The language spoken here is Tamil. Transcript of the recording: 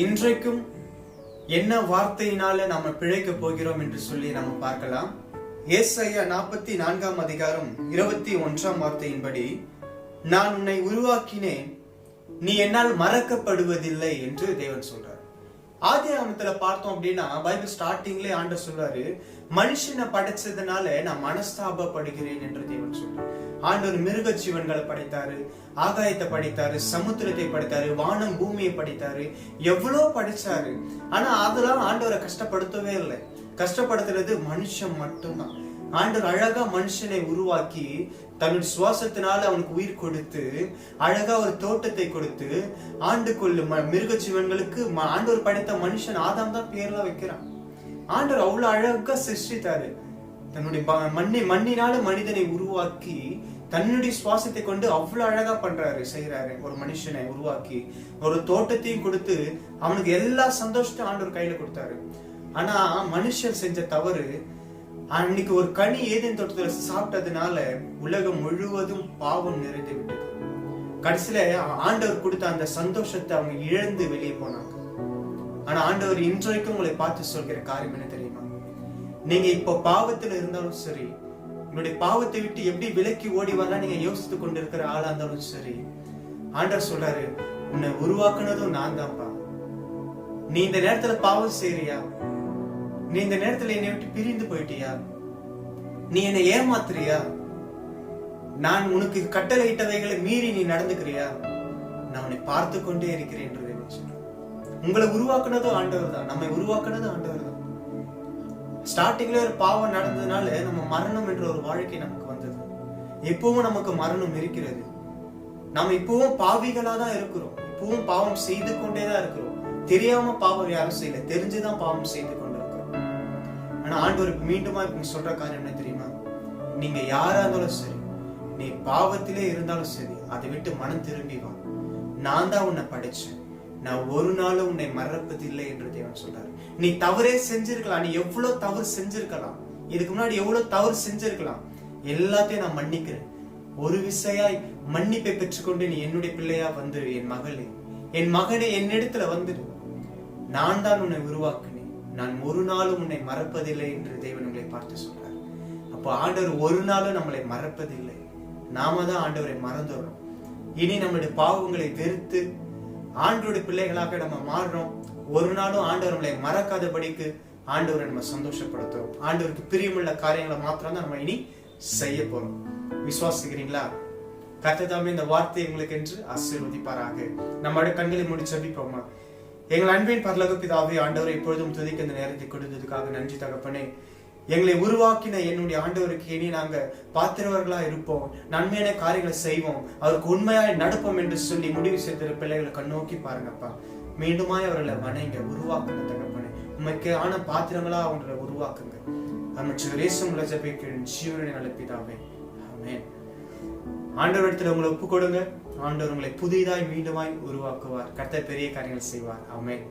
இன்றைக்கும் என்ன வார்த்தையினால நாம பிழைக்க போகிறோம் என்று சொல்லி நாம பார்க்கலாம். ஏசாயா 44 அதிகாரம் 21 வார்த்தையின்படி, நான் உன்னை உருவாக்கினேன், நீ என்னால் மறக்கப்படுவதில்லை என்று தேவன் சொல்றார். ஆதியாகமத்துல பார்த்தோம் அப்படின்னா பைபிள் ஸ்டார்டிங்ல ஆண்டவர் சொல்றாரு, மனுஷனை படைச்சதுனால நான் மனஸ்தாபப்படுகிறேன் என்று தேவன் சொல்றாரு. ஆண்டவர் மிருக ஜீவன்களை படைத்தாரு, ஆகாயத்தை படைத்தாரு, சமுத்திரத்தை படைத்தாரு, வானம் பூமியை படைத்தாரு, எவ்வளவு படைச்சாரு. ஆனா அதெல்லாம் ஆண்டவரை கஷ்டப்படுத்தவே இல்லை. கஷ்டப்படுத்துறது மனுஷன் மட்டும்தான். ஆண்டவர் அழகா மனுஷனை உருவாக்கி தன்னுடைய சுவாசத்தினால அவனுக்கு உயிர் கொடுத்து அழகா ஒரு தோட்டத்தை கொடுத்து ஆண்டுக்குள்ள மிருக ஜீவன்களுக்கு ஆண்டவர் படைத்த மனுஷன் ஆதாம் தான் பேர்லாம் வைக்கிறான். ஆண்டவர் அவ்வளவு அழகா சிருஷ்டித்தாரு. தன்னுடைய மண்ணினால மனிதனை உருவாக்கி தன்னுடைய சுவாசத்தை கொண்டு அவ்வளவு அழகா செய்யறாரு. ஒரு மனுஷனை உருவாக்கி ஒரு தோட்டத்தையும் கொடுத்து அவனுக்கு எல்லா சந்தோஷத்தையும் ஆண்டவர் கையில கொடுத்தாரு. ஆனா மனுஷன் செஞ்ச தவறு, அன்னைக்கு ஒரு கனி ஏதேன் தோட்டத்துல சாப்பிட்டதுனால உலகம் முழுவதும் பாவம் நிறைந்து விட்டது. கடைசியில ஆண்டவர் கொடுத்த அந்த சந்தோஷத்தை அவங்க இழந்து வெளியே போனாங்க. ஆனா ஆண்டவர் இன்றைக்கும் உங்களை பார்த்து சொல்கிற காரியம் என்ன தெரியுமா? நீங்க இப்ப பாவத்துல இருந்தாலும் சரி, உங்களுடைய பாவத்தை விட்டு எப்படி விலக்கி ஓடி வரலாம் நீங்க யோசித்து கொண்டு இருக்கிற ஆளா இருந்தாலும் சரி, ஆண்டவர் சொல்றாரு, உன்னை உருவாக்குனதும் நான் தான்ப்பா. நீ இந்த நேரத்துல பாவம் செய்யறியா? நீ இந்த நேரத்துல என்னை விட்டு பிரிந்து போயிட்டியா? நீ என்னை ஏமாத்துறியா? நான் உனக்கு கட்டளையிட்டவைகளை மீறி நீ நடந்துக்கிறியா? நான் உன்னை பார்த்து கொண்டே இருக்கிறேன் என்று உங்களை உருவாக்குனதும் ஆண்டவர் தான், நம்மை உருவாக்குனதும் ஆண்டவர் தான். ஸ்டார்டிங்ல ஒரு பாவம் நடந்ததுனால நம்ம மரணம் என்ற ஒரு வாழ்க்கை நமக்கு வந்தது. இப்பவும் நமக்கு மரணம் இருக்கிறது. நாம இப்பவும் பாவிகளா தான் இருக்கிறோம். இப்பவும் பாவம் செய்து கொண்டேதான் இருக்கிறோம். தெரியாம பாவம் யாரும் செய்யல, தெரிஞ்சுதான் பாவம் செய்து கொண்டிருக்கிறோம். ஆனா ஆண்டவர் மீண்டுமா சொல்ற காரியம் என்ன தெரியுமா? நீங்க யாரா இருந்தாலும் சரி, நீ பாவத்திலே இருந்தாலும் சரி, அதை விட்டு மனம் திரும்பி வா. நான் தான் உன்னை படைச்சேன், நான் ஒரு நாளும் உன்னை மறப்பதில்லை என்று தேவன் சொல்றாரு. நீ தவறே செஞ்சிருக்கலாம், நீ எவ்வளவு தவறு செஞ்சிருக்கலாம், இதுக்கு முன்னாடி எவ்வளவு தவறு செஞ்சிருக்கலாம், எல்லாத்தையும் நான் மன்னிக்கிறேன். ஒரு விசையாய் மன்னிப்பை பெற்றுக்கொண்டு நீ என்னுடைய பிள்ளையா வந்து, என் மகளே, என் மகனே, என்னிடத்துல வந்துடு. நான் தான் உன்னை உருவாக்கினேன், நான் ஒரு நாளும் உன்னை மறப்பதில்லை என்று தேவன் உங்களை பார்த்து சொல்றார். அப்போ ஆண்டவர் ஒரு நாளும் நம்மளை மறப்பதில்லை. நாம தான் ஆண்டவரை மறந்துடுறோம். இனி நம்மளுடைய பாவங்களை வெறுத்து ஆண்டவருடைய பிள்ளைகளாக நம்ம மாறுறோம். ஒரு நாளும் ஆண்டவர் நம்மளை மறக்காதபடிக்கு ஆண்டவரை நம்ம சந்தோஷப்படுத்துறோம். ஆண்டவருக்கு பிரியமுள்ள காரியங்களை மாத்திரம் தான் நம்ம இனி செய்ய போறோம். விசுவாசிக்கிறீங்களா? கர்த்தர் இந்த வார்த்தை உங்களுக்கு என்று ஆசீர்வதிப்பாராக. நம்மளுடைய கண்களை மூடி ஜெபிப்போமா? எங்கள் அன்பின் பரலோக பிதாவே, ஆண்டவரை இப்பொழுதும் துதிக்க இந்த நேரத்தை கொடுத்ததுக்காக நன்றி தகப்பனே. எங்களை உருவாக்கின என்னுடைய ஆண்டவருக்கு இனி நாங்க பாத்திரவர்களா இருப்போம், நன்மையான காரியங்களை செய்வோம், அவருக்கு உண்மையாய் நடப்போம் என்று சொல்லி முடிவு செய்த பிள்ளைகளை கண்ணோக்கி பாருங்கப்பா. மீண்டுமாய் அவர்களை வணங்க உருவாக்குங்க தகப்பனே. உண்மைக்கு ஆன பாத்திரங்களா அவங்களை உருவாக்குங்க. நம்ம ஜெபிக்கிறேன் ஜீவனை நல்ல பிதாவே, ஆமென். ஆண்டவர் இடத்துல உங்களை ஒப்பு கொடுங்க. ஆண்டவர் உங்களை புதிதாய் மீண்டுமாய் உருவாக்குவார். கர்த்தர் பெரிய காரியங்கள் செய்வார். ஆமென்.